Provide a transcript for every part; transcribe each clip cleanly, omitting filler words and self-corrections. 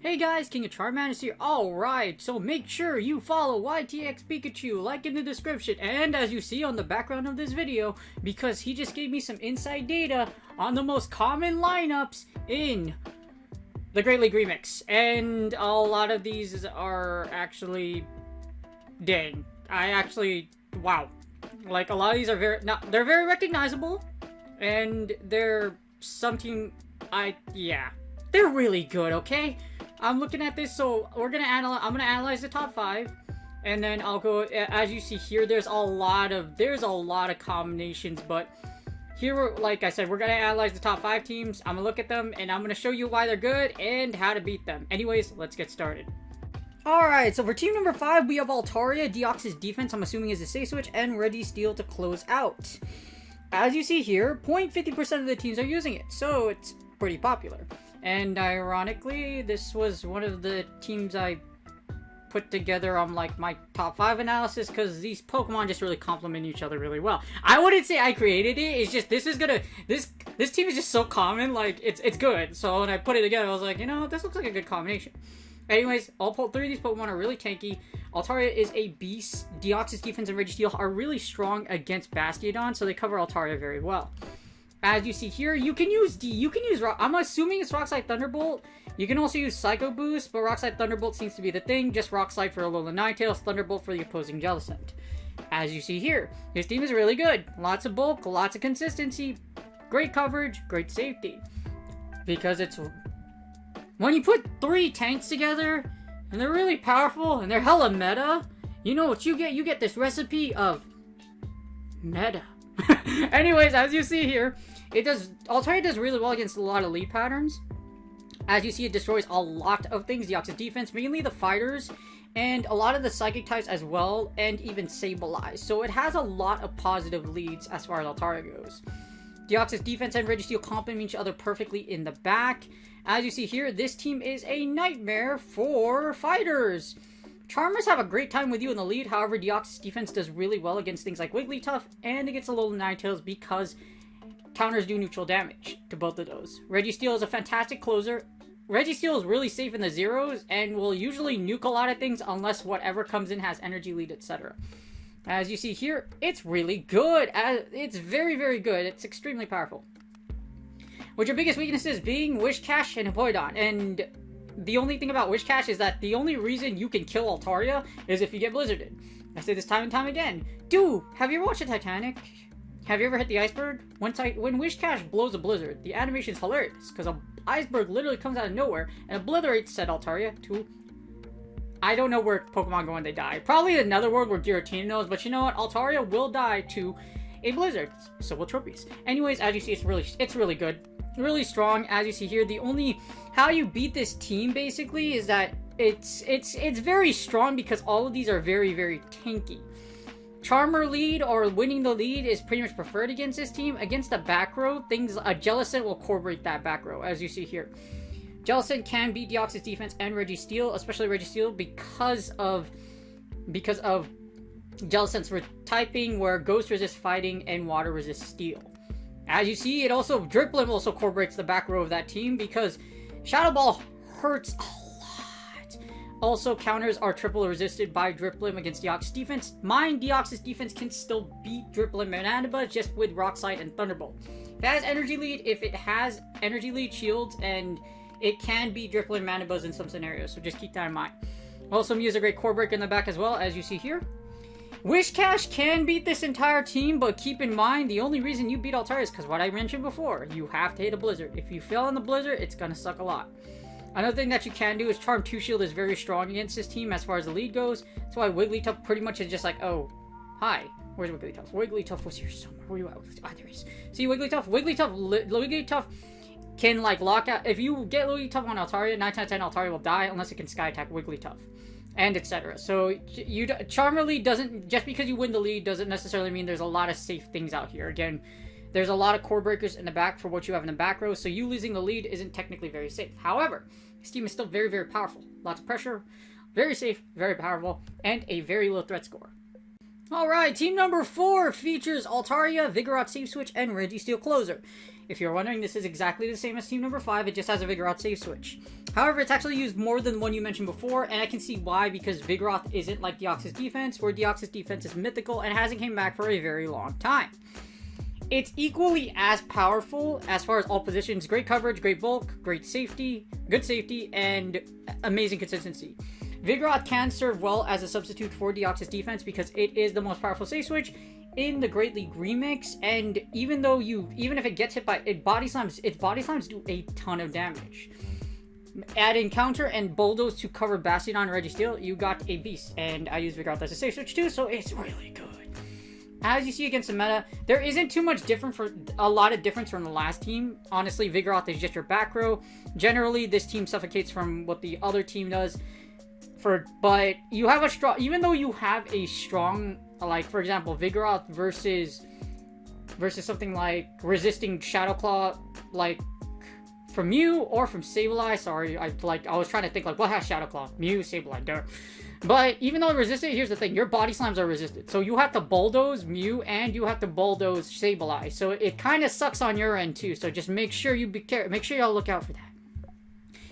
Hey guys, King of Charmander here. Alright, so make sure you follow ytxpikachu, like in the description, and as you see on the background of this video, because he just gave me some inside data on the most common lineups in the Great League Remix. And a lot of these are actually... dang. Wow. Like, a lot of these are they're very recognizable, and they're something... yeah. They're really good, okay? I'm looking at this, so I'm gonna analyze the top 5, and then I'll go, as you see here, there's a lot of combinations, but here, like I said, we're gonna analyze the top 5 teams. I'm gonna look at them, and I'm gonna show you why they're good, and how to beat them. Anyways, let's get started. Alright, so for team number 5, we have Altaria, Deoxys defense, I'm assuming is a safe switch, and Registeel to close out. As you see here, 0.50% of the teams are using it, so it's pretty popular. And ironically, this was one of the teams I put together on like my top 5 analysis, because these Pokemon just really complement each other really well. I wouldn't say I created it, it's just this team is just so common, like it's good. So when I put it together, I was like, you know, this looks like a good combination. Anyways, all 3 of these Pokemon are really tanky. Altaria is a beast. Deoxys defense and Registeel are really strong against Bastiodon, so they cover Altaria very well. As you see here, you can use I'm assuming it's Rock Slide Thunderbolt. You can also use Psycho Boost, but Rock Slide Thunderbolt seems to be the thing. Just Rock Slide for Alola Ninetales, Thunderbolt for the opposing Jellicent. As you see here, his team is really good. Lots of bulk, lots of consistency, great coverage, great safety. Because it's... when you put 3 tanks together, and they're really powerful, and they're hella meta, you know what you get? You get this recipe of meta. Anyways, as you see here, Altaria does really well against a lot of lead patterns. As you see, it destroys a lot of things. Deoxys defense, mainly the fighters, and a lot of the psychic types as well, and even Sableye. So it has a lot of positive leads as far as Altaria goes. Deoxys defense and Registeel complement each other perfectly in the back. As you see here, this team is a nightmare for fighters. Charmers have a great time with you in the lead, however, Deoxys defense does really well against things like Wigglytuff and against Alola Ninetales because counters do neutral damage to both of those. Registeel is a fantastic closer. Registeel is really safe in the zeros and will usually nuke a lot of things unless whatever comes in has energy lead, etc. As you see here, it's really good. It's very, very good. It's extremely powerful. With your biggest weaknesses being Whiscash and Hippolyton, and the only thing about Whiscash is that the only reason you can kill Altaria is if you get blizzarded. I say this time and time again. Dude, have you ever watched the Titanic? Have you ever hit the iceberg? When Whiscash blows a blizzard, the animation is hilarious, because an iceberg literally comes out of nowhere and obliterates said Altaria to... I don't know where Pokemon go when they die. Probably another world where Giratina knows, but you know what? Altaria will die to a blizzard. So will Tropius. Anyways, as you see, it's really good. Really strong. As you see here, the only... how you beat this team, basically, is that it's very strong because all of these are very, very tanky. Charmer lead or winning the lead is pretty much preferred against this team. Against the back row, a Jellicent will core break that back row, as you see here. Jellicent can beat Deoxys defense and Registeel, especially Registeel, because of Jellicent's typing, where Ghost resists fighting and Water resists Steel. As you see, Driplim also core breaks the back row of that team because Shadow Ball hurts a lot. Also, counters are triple resisted by Driplim against Deoxys defense. Mine Deoxys defense can still beat Driplim and Anima just with Rock Slide and Thunderbolt. If it has energy lead shields, and it can beat Driplim and Anima in some scenarios, so just keep that in mind. Also, use a great core break in the back as well, as you see here. Whiscash can beat this entire team, but keep in mind, the only reason you beat Altaria is because what I mentioned before. You have to hit a blizzard. If you fail on the blizzard, it's going to suck a lot. Another thing that you can do is Charm 2 Shield is very strong against this team as far as the lead goes. That's why Wigglytuff pretty much is just like, oh, hi. Where's Wigglytuff? Wigglytuff was here somewhere. Where are you at? Ah, there he is. See Wigglytuff? Wigglytuff can like lock out. If you get Wigglytuff on Altaria, 9 times 10 Altaria will die unless it can Sky Attack Wigglytuff. And etc. So Charmer lead doesn't, just because you win the lead doesn't necessarily mean there's a lot of safe things out here. Again, There's a lot of core breakers in the back for what you have in the back row, so you losing the lead isn't technically very safe. However, this team is still very, very powerful. Lots of pressure, very safe, very powerful, and a very low threat score. Alright, team number 4 features Altaria, Vigoroth Save Switch, and Registeel Closer. If you're wondering, this is exactly the same as team number 5, it just has a Vigoroth Save Switch. However, it's actually used more than the one you mentioned before, and I can see why, because Vigoroth isn't like Deoxys defense, where Deoxys defense is mythical and hasn't came back for a very long time. It's equally as powerful as far as all positions. Great coverage, great bulk, great safety, good safety, and amazing consistency. Vigoroth can serve well as a substitute for Deoxys defense because it is the most powerful save switch in the Great League Remix, and even if it gets hit by its body slams do a ton of damage. Add Encounter and Bulldoze to cover Bastion and Registeel, you got a beast, and I use Vigoroth as a safe switch too, so it's really good. As you see against the meta, there isn't too much different a lot of difference from the last team. Honestly, Vigoroth is just your back row. Generally, this team suffocates from what the other team does. But you have a strong, even though you have a strong, like for example, Vigoroth versus something like resisting Shadow Claw, like from Mew or from Sableye. Sorry, I was trying to think like what has Shadow Claw? Mew, Sableye, dirt. But even though resisted, here's the thing: your body slams are resisted, so you have to bulldoze Mew and you have to bulldoze Sableye. So it kind of sucks on your end too. So just make sure you be careful. Make sure y'all look out for that.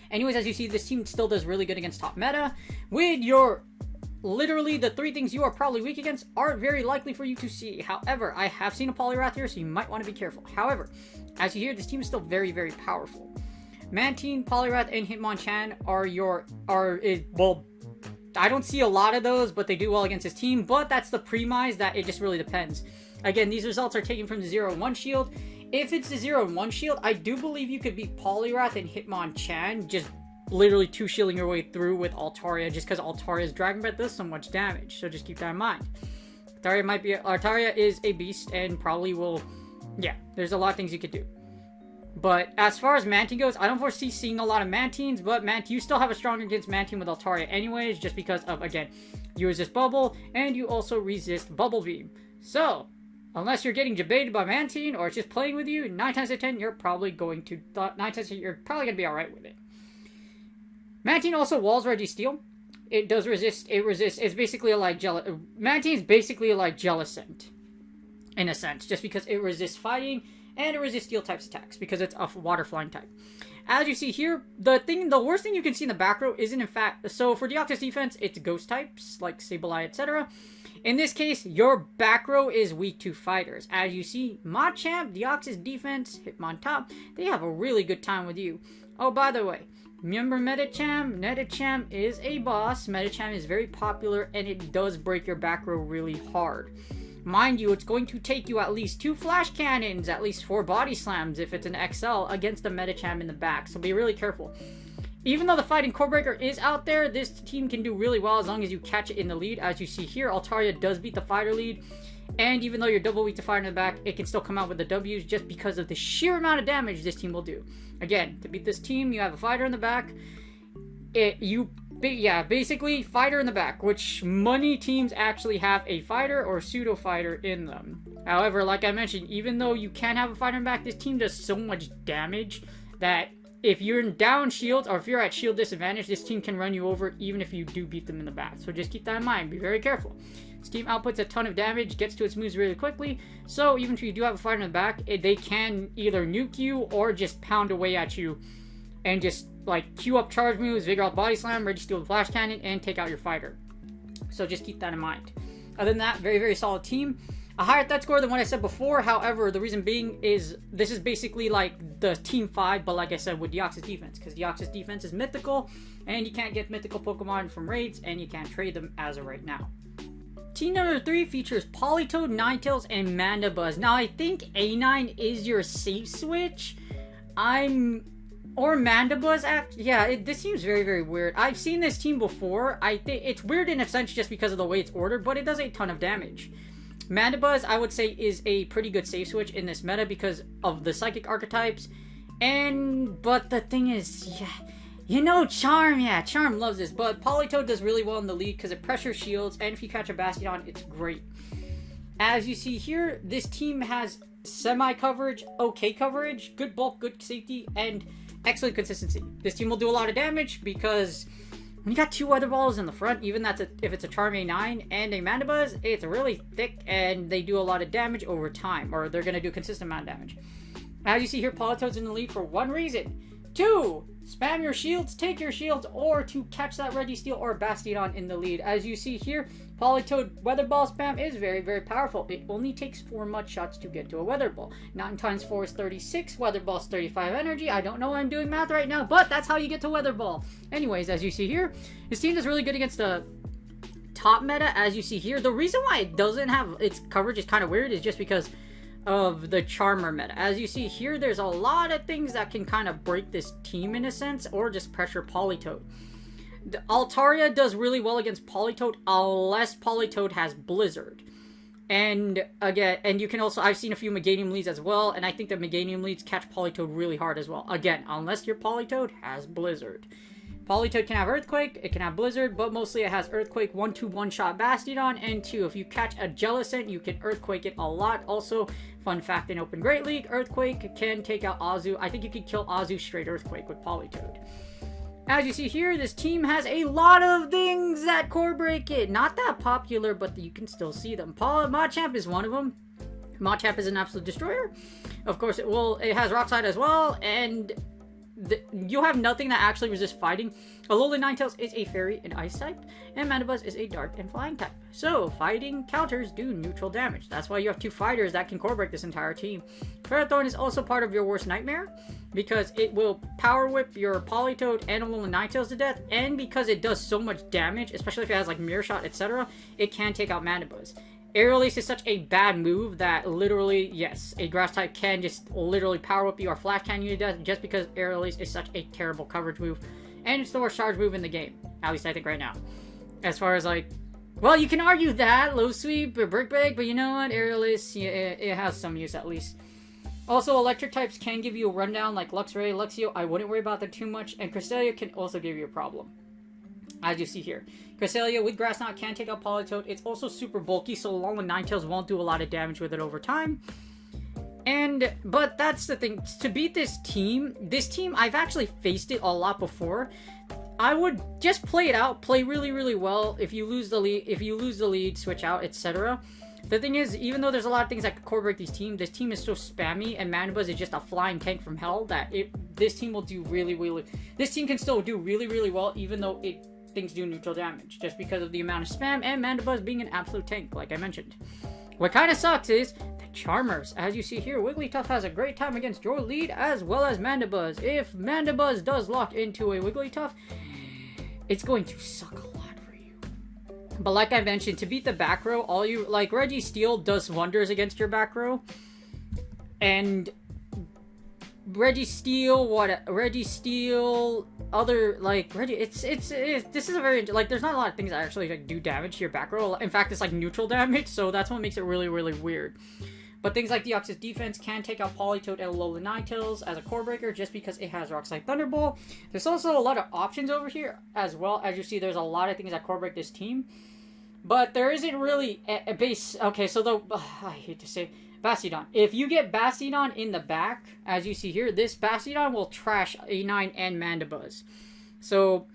Anyways, as you see, this team still does really good against top meta. With your, literally, the 3 things you are probably weak against aren't very likely for you to see. However, I have seen a Poliwrath here, so you might want to be careful. However, as you hear, this team is still very, very powerful. Mantine, Poliwrath, and Hitmonchan well, I don't see a lot of those, but they do well against his team. But that's the premise that it just really depends. Again, these results are taken from the 0 and 1 shield. If it's the 0 and 1 shield, I do believe you could beat Poliwrath and Hitmonchan, just literally 2 shielding your way through with Altaria, just because Altaria's Dragon Breath does so much damage, so just keep that in mind. Altaria is a beast, and probably will, yeah, there's a lot of things you could do. But as far as Mantine goes, I don't foresee seeing a lot of Mantines, but you still have a stronger against Mantine with Altaria anyways, just because of, again, you resist Bubble, and you also resist Bubble Beam. So, unless you're getting debated by Mantine or it's just playing with you, 9 times out of 10, you're probably going to be alright with it. Mantine also walls Registeel. It does resist. It's basically a like Mantine's basically a like Jellicent, in a sense, just because it resists fighting and it resists steel types attacks because it's a water flying type. As you see here, the worst thing you can see in the back row isn't in fact, so for Deoxys defense, it's ghost types like Sableye, etc. In this case, your back row is weak to fighters. As you see, Machamp, Deoxys defense, Hitmontop, they have a really good time with you. Oh, by the way, remember Medicham? Medicham is a boss. Medicham is very popular, and it does break your back row really hard. Mind you, it's going to take you at least 2 flash cannons, at least 4 body slams if it's an XL against the Medicham in the back, so be really careful. Even though the fighting core breaker is out there, this team can do really well as long as you catch it in the lead. As you see here, Altaria does beat the fighter lead, and even though you're double weak to fire in the back, it can still come out with the W's just because of the sheer amount of damage this team will do. Again, to beat this team, you have a fighter in the back. Basically fighter in the back, which many teams actually have a fighter or pseudo fighter in them. However, like I mentioned, even though you can have a fighter in the back, this team does so much damage that if you're in down shields or if you're at shield disadvantage, this team can run you over even if you do beat them in the back. So just keep that in mind. Be very careful. This team outputs a ton of damage, gets to its moves really quickly, so even if you do have a fighter in the back, they can either nuke you or just pound away at you and just like queue up charge moves, Vigoroth Body Slam, Registeel Flash Cannon, and take out your fighter. So just keep that in mind. Other than that, very, very solid team. A higher threat score than what I said before. However, the reason being is this is basically like the Team 5, but like I said, with Deoxys defense. Because Deoxys defense is mythical, and you can't get mythical Pokemon from raids, and you can't trade them as of right now. Team number 3 features Politoed, Ninetales, and Mandibuzz. Now, I think A9 is your safe switch. Or Mandibuzz, this seems very, very weird. I've seen this team before. I think it's weird in a sense just because of the way it's ordered, but it does a ton of damage. Mandibuzz, I would say, is a pretty good safe switch in this meta because of the psychic archetypes. But the thing is, Charm loves this, but Politoed does really well in the lead because it pressure shields, and if you catch a Bastion, it's great. As you see here, this team has semi-coverage, okay coverage, good bulk, good safety, and excellent consistency. This team will do a lot of damage because when you got 2 weather balls in the front, even if it's a Charm A9 and a Mandibuzz, it's really thick and they do a lot of damage over time, or they're going to do a consistent amount of damage. As you see here, Politoed's in the lead for one reason. 2, spam your shields, take your shields, or to catch that Registeel or Bastiodon in the lead. As you see here, Politoed Weather Ball spam is very, very powerful. It only takes 4 mud shots to get to a Weather Ball. 9 times 4 is 36, Weather Ball's 35 energy. I don't know why I'm doing math right now, but that's how you get to Weather Ball. Anyways, as you see here, this team is really good against the top meta, as you see here. The reason why it doesn't have its coverage is kind of weird is just because of the Charmer meta. As you see here, there's a lot of things that can kind of break this team in a sense, or just pressure Politoed. The Altaria does really well against Politoed unless Politoed has Blizzard. And again, and you can also, I've seen a few Meganium leads as well, and I think the Meganium leads catch Politoed really hard as well. Again, unless your Politoed has Blizzard. Politoed can have Earthquake, it can have Blizzard, but mostly it has Earthquake, 1-2 one-shot Bastiodon, and 2, if you catch a Jellicent, you can Earthquake it a lot. Also, fun fact in Open Great League, Earthquake can take out Azu. I think you could kill Azu straight Earthquake with Politoed. As you see here, this team has a lot of things that core break it. Not that popular, but you can still see them. Machamp is one of them. Machamp is an absolute destroyer. Of course, it has Rock Slide as well, and you have nothing that actually resists fighting. Alolan Ninetales is a Fairy and Ice type, and Mandibuzz is a Dark and Flying type. So, fighting counters do neutral damage. That's why you have 2 fighters that can core break this entire team. Ferrothorn is also part of your worst nightmare, because it will Power Whip your Politoed and Alolan Ninetales to death, and because it does so much damage, especially if it has like Mirror Shot, etc., it can take out Mandibuzz. Aerial Ace is such a bad move that literally, yes, a grass type can just literally power whip you or flash can you to death just because Aerial Ace is such a terrible coverage move. And it's the worst charge move in the game. At least I think right now. As far as like, well, you can argue that, Low Sweep or Brick Break, but you know what, Aerial Ace, yeah, it has some use at least. Also, electric types can give you a rundown like Luxray, Luxio. I wouldn't worry about that too much. And Cresselia can also give you a problem, as you see here. Cresselia with Grass Knot can take out Politoed. It's also super bulky, so along with Ninetales won't do a lot of damage with it over time. But that's the thing. To beat this team, I've actually faced it a lot before. I would just play it out, play really, really well. If you lose the lead, switch out, etc. The thing is, even though there's a lot of things that could core break this team is so spammy, and Mandibuzz is just a flying tank from hell that this team will do really, really. This team can still do really, really well, even though things do neutral damage, just because of the amount of spam and Mandibuzz being an absolute tank, like I mentioned. What kind of sucks is the Charmers. As you see here, Wigglytuff has a great time against your lead as well as Mandibuzz. If Mandibuzz does lock into a Wigglytuff, it's going to suck a lot for you. But like I mentioned, to beat the back row, Registeel does wonders against your back row. And Registeel, other, like, this is a very, like, there's not a lot of things that actually, like, do damage to your back row. In fact, it's, like, neutral damage, so that's what makes it really, really weird. But things like Deoxys Defense can take out Politoed and Alolan Ninetales as a core breaker just because it has Rock Slide Thunderbolt. There's also a lot of options over here as well. As you see, there's a lot of things that core break this team. But there isn't really a base. Okay, so I hate to say Bastiodon. If you get Bastiodon in the back, as you see here, this Bastiodon will trash A9 and Mandibuzz. So,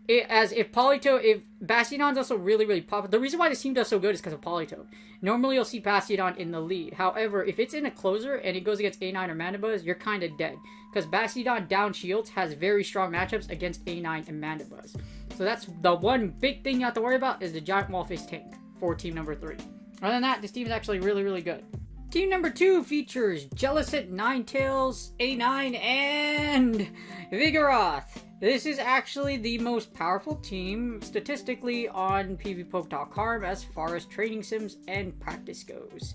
if Bastiodon's also really, really popular. The reason why this team does so good is because of Politoed. Normally, you'll see Bastiodon in the lead. However, if it's in a closer and it goes against A9 or Mandibuzz, you're kind of dead. Because Bastiodon down shields has very strong matchups against A9 and Mandibuzz. So that's the one big thing you have to worry about is the Giant Wallface tank for team number 3. Other than that, this team is actually really, really good. Team number 2 features Jellicent, Ninetales, A9, and Vigoroth. This is actually the most powerful team statistically on pvpoke.com as far as training sims and practice goes.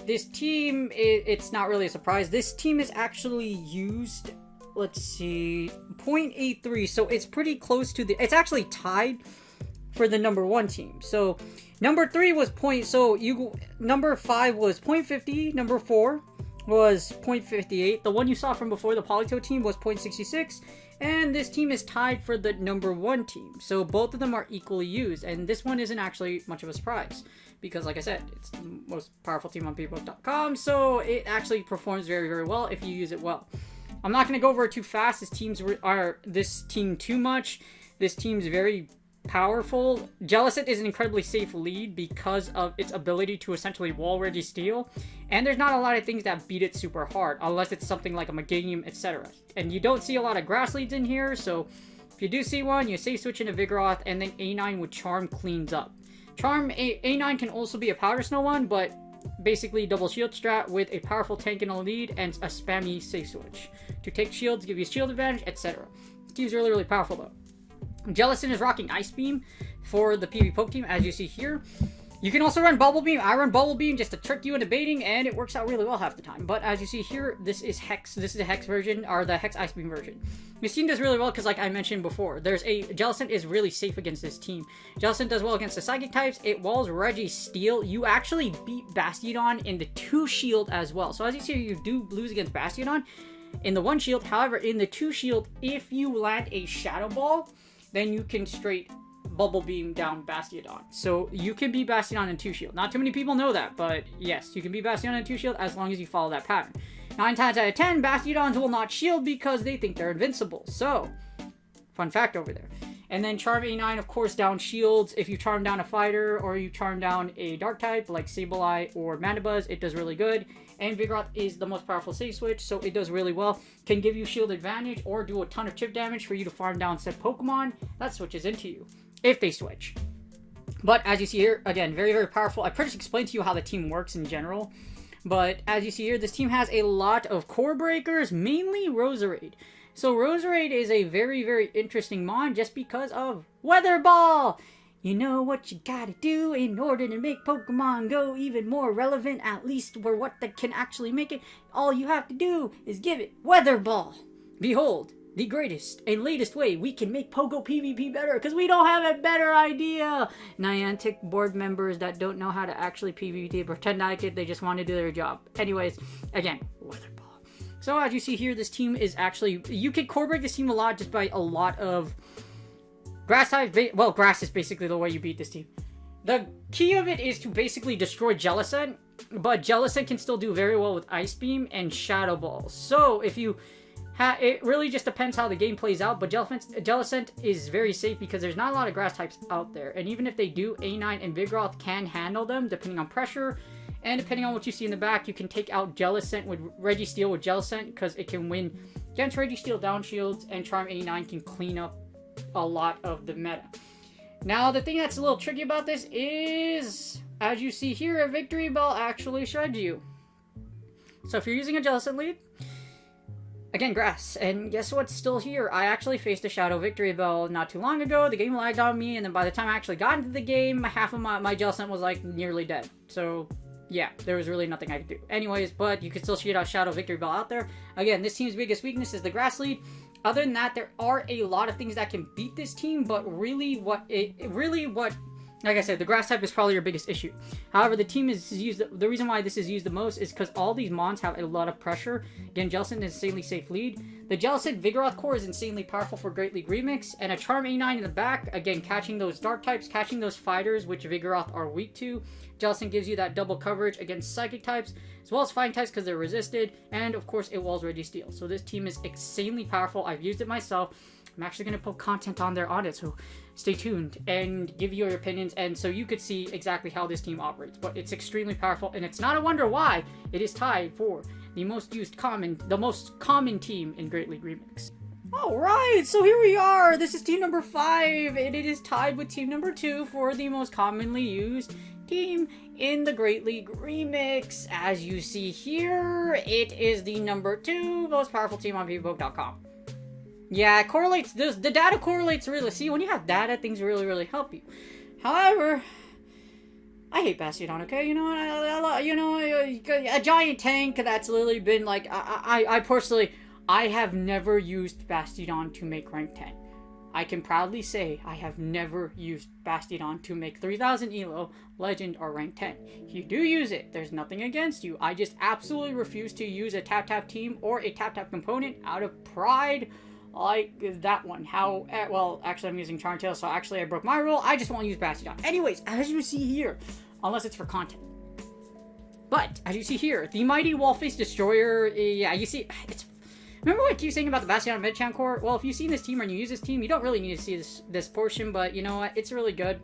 This team, it's not really a surprise. This team is actually used, let's see, 0.83. So it's pretty close to it's actually tied for the number 1 team. So number 3 was number 5 was 0.50, number 4 was 0.58. The one you saw from before, the Politoed team, was 0.66, and this team is tied for the number 1 team. So both of them are equally used, and this one isn't actually much of a surprise. because, like I said, it's the most powerful team on PvPoke.com, so it actually performs very, very well if you use it well. I'm not going to go over it too fast. This team too much. This team's very powerful. Jellicent is an incredibly safe lead because of its ability to essentially wall Reggie Steel, and there's not a lot of things that beat it super hard, unless it's something like a Meganium, etc. And you don't see a lot of grass leads in here, so if you do see one, you safe switch into Vigoroth, and then A9 with Charm cleans up. Charm, A9 can also be a Powder Snow one, but basically double shield strat with a powerful tank in a lead and a spammy safe switch to take shields, give you shield advantage, etc. This team's really, really powerful though. Jellicent is rocking Ice Beam for the PvPoke team, as you see here. You can also run Bubble Beam. I run Bubble Beam just to trick you into baiting, and it works out really well half the time. But as you see here, this is Hex. This is the Hex version, or the Hex Ice Beam version. This team does really well because, like I mentioned before, Jellicent is really safe against this team. Jellicent does well against the Psychic types. It walls Reggie Steel. You actually beat Bastiodon in the 2 shield as well. So as you see, you do lose against Bastiodon in the 1 shield. However, in the 2 shield, if you land a Shadow Ball, then you can straight Bubble Beam down Bastiodon. So you can beat Bastiodon in 2 shield. Not too many people know that, but yes, you can beat Bastiodon in 2 shield as long as you follow that pattern. 9 times out of 10, Bastiodons will not shield because they think they're invincible. So, fun fact over there. And then Charm A9, of course, down shields. If you charm down a fighter or you charm down a dark type like Sableye or Mandibuzz, it does really good. And Vigoroth is the most powerful safe switch, so it does really well. Can give you shield advantage or do a ton of chip damage for you to farm down said Pokemon. That switches into you, if they switch. But as you see here, again, very, very powerful. I pretty much explained to you how the team works in general. But as you see here, this team has a lot of core breakers, mainly Roserade. So Roserade is a very, very interesting mon just because of Weather Ball. You know what you gotta do in order to make Pokemon Go even more relevant, at least for what they can actually make it. All you have to do is give it Weather Ball. Behold, the greatest and latest way we can make Pogo PvP better, because we don't have a better idea. Niantic board members that don't know how to actually PvP pretend like it, they just want to do their job. Anyways, again, Weather Ball. So as you see here, this team is actually, you can core break this team a lot just by a lot of grass type. Well, grass is basically the way you beat this team. The key of it is to basically destroy Jellicent, but Jellicent can still do very well with Ice Beam and Shadow Ball. So if you it really just depends how the game plays out, but Jellicent is very safe because there's not a lot of grass types out there. And even if they do, A9 and Vigoroth can handle them depending on pressure. And depending on what you see in the back, you can take out Jellicent with Reggie Steel with Jellicent because it can win against Reggie Steel down shields, and Charm A9 can clean up a lot of the meta. Now, the thing that's a little tricky about this is, as you see here, a Victory Bell actually shreds you. So if you're using a Jellicent lead, again, grass. And guess what's still here? I actually faced a Shadow Victory Bell not too long ago. The game lagged on me, and then by the time I actually got into the game, half of my Jellicent was like nearly dead. So yeah, there was really nothing I could do. Anyways, but you can still shoot out Shadow Victory Bell out there. Again, this team's biggest weakness is the grass lead. Other than that, there are a lot of things that can beat this team, but really like I said, the grass type is probably your biggest issue. However, the reason why this is used the most is because all these mons have a lot of pressure. Again, Jellicent is insanely safe lead. The Jellicent Vigoroth core is insanely powerful for Great League Remix, and a Charm A9 in the back, again, catching those dark types, catching those fighters, which Vigoroth are weak to. Jellicent gives you that double coverage against psychic types, as well as fighting types because they're resisted, and of course, it walls Reggie Steel. So this team is insanely powerful. I've used it myself. I'm actually going to put content on there on it, so stay tuned and give you your opinions, and so you could see exactly how this team operates. But it's extremely powerful, and it's not a wonder why it is tied for the most common team in Great League Remix. Alright, so here we are. This is team number 5, and it is tied with team number 2 for the most commonly used team in the Great League Remix. As you see here, it is the number 2 most powerful team on PvPoke.com. Yeah, it correlates. The data correlates really. See, when you have data, things really, really help you. However, I hate Bastiodon, okay? You know what? A giant tank that's literally been like... I personally... I have never used Bastiodon to make rank 10. I can proudly say I have never used Bastiodon to make 3000 Elo, Legend, or rank 10. If you do use it, there's nothing against you. I just absolutely refuse to use a tap-tap team or a tap-tap component out of pride. Like that one. Well, actually I'm using Charmtail, so actually I broke my rule. I just won't use Bastiodon. Anyways, as you see here, unless it's for content. But, as you see here, the Mighty Wall-Face Destroyer, yeah, you see, it's... Remember what I keep saying about the Bastion Mid-Champ Core? Well, if you've seen this team and you use this team, you don't really need to see this portion, but you know what? It's really good.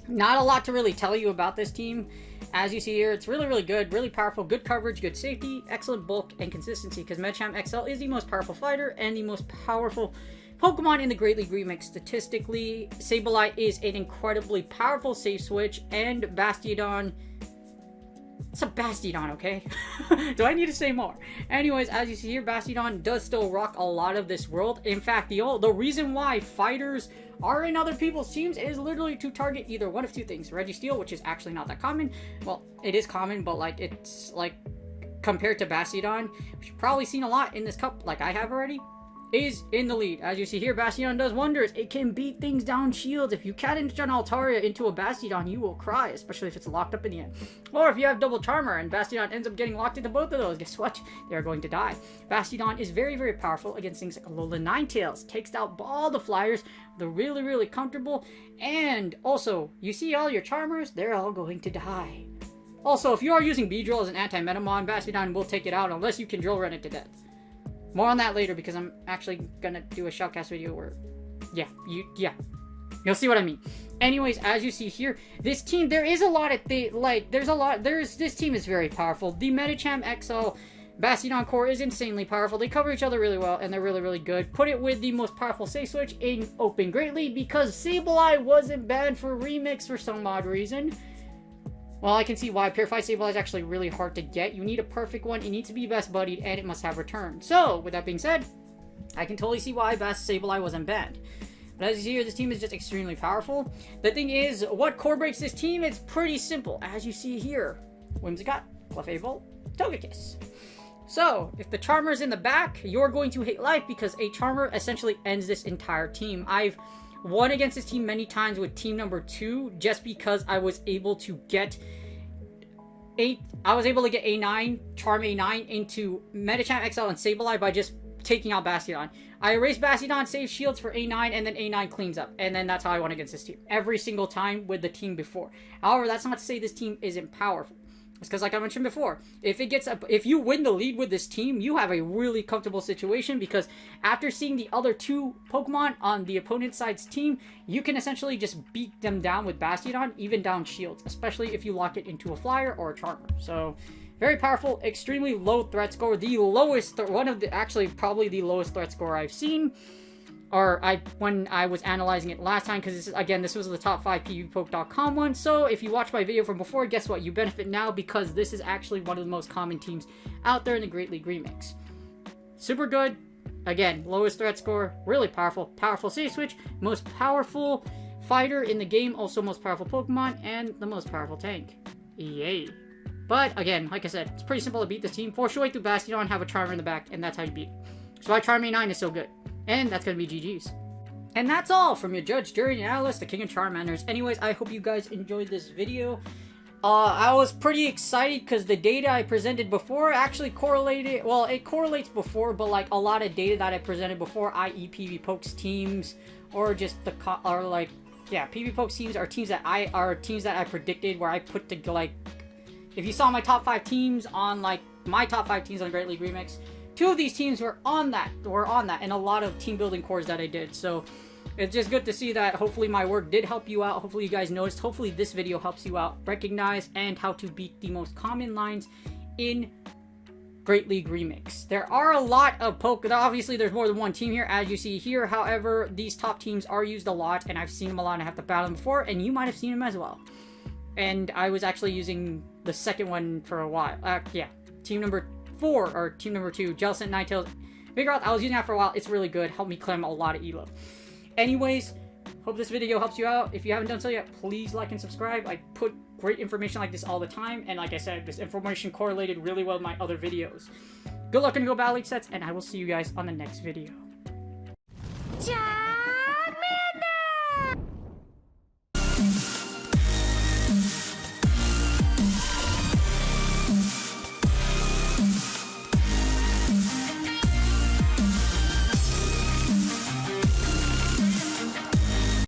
Not a lot to really tell you about this team. As you see here, it's really, really good, really powerful, good coverage, good safety, excellent bulk, and consistency, because Medicham XL is the most powerful fighter and the most powerful Pokemon in the Great League Remix. Statistically, Sableye is an incredibly powerful safe switch, and Bastiodon... It's a Bastiodon, okay? Do I need to say more? Anyways, as you see here, Bastiodon does still rock a lot of this world. In fact, the reason why fighters are in other people's teams is literally to target either one of two things. Registeel, which is actually not that common. Well, it is common, but like it's like compared to Bastiodon, which you've probably seen a lot in this cup, like I have already, is in the lead. As you see here, Bastiodon does wonders. It can beat things down shields. If you challenge an Altaria into a Bastiodon, you will cry, especially if it's locked up in the end. Or if you have double Charmer and Bastiodon ends up getting locked into both of those, guess what? They're going to die. Bastiodon is very, very powerful against things like Alolan Ninetales. Takes out all the flyers. They're really, really comfortable. And also, you see all your Charmers? They're all going to die. Also, if you are using Beedrill as an anti-Metamon, Bastiodon will take it out unless you can Drill Run it to death. More on that later, because I'm actually gonna do a shoutcast video where, you'll see what I mean. Anyways, as you see here, this team, there is a lot of this team is very powerful. The Medicham XL Bastiodon core is insanely powerful. They cover each other really well, and they're really, really good. Put it with the most powerful safe switch in Open Great League, because Sableye wasn't banned for Remix for some odd reason. Well, I can see why. Purified Sableye is actually really hard to get. You need a perfect one, it needs to be best buddied, and it must have return. So, with that being said, I can totally see why Best Sableye wasn't banned. But as you see here, this team is just extremely powerful. The thing is, what core breaks this team? It's pretty simple. As you see here, Whimsicott, Clefable, Togekiss. So, if the Charmer's in the back, you're going to hate life, because a Charmer essentially ends this entire team. I've won against this team many times with team number 2, just because I was able to get A9, Charm A9 into Medicham XL and Sableye by just taking out Bastiodon. I erase Bastiodon, save shields for A9, and then A9 cleans up. And then that's how I won against this team. Every single time with the team before. However, that's not to say this team isn't powerful. It's because, like I mentioned before, if you win the lead with this team, you have a really comfortable situation, because after seeing the other two Pokemon on the opponent's side's team, you can essentially just beat them down with Bastiodon, even down shields, especially if you lock it into a Flyer or a Charmer. So, very powerful, extremely low threat score, the lowest, probably the lowest threat score I've seen. When I was analyzing it last time, because this was the top 5 PvPoke.com one. So if you watched my video from before, guess what? You benefit now, because this is actually one of the most common teams out there in the Great League Remix. Super good. Again, lowest threat score, really powerful. Powerful safe switch, most powerful fighter in the game, also most powerful Pokemon, and the most powerful tank. Yay. But again, like I said, it's pretty simple to beat this team. Force your way through Bastiodon, have a Charmer in the back, and that's how you beat it. So why Charm A9 is so good. And that's going to be GG's. And that's all from your judge, jury, and analyst, the King of Charmanders. Anyways, I hope you guys enjoyed this video. I was pretty excited because the data I presented before actually correlated. Well, it correlates before, but like a lot of data that I presented before, i.e. PvPoke's teams, or just PvPoke's teams are teams that I predicted, where I put to like, if you saw my top 5 teams on my top 5 teams on Great League Remix, 2 of these teams were on that, and a lot of team building cores that I did. So it's just good to see that hopefully my work did help you out. Hopefully you guys noticed. Hopefully this video helps you out recognize and how to beat the most common lines in Great League Remix. There are a lot of obviously there's more than one team here, as you see here. However, these top teams are used a lot, and I've seen them a lot, and I have to battle them before, and you might have seen them as well. And I was actually using the second one for a while. Team number 4 or team number 2, Jellicent, Ninetales, Vigoroth. I was using that for a while. It's really good. Helped me climb a lot of elo. Anyways, hope this video helps you out. If you haven't done so yet, please like and subscribe. I put great information like this all the time, and like I said, this information correlated really well with my other videos. Good luck in Go Battle League sets, and I will see you guys on the next video.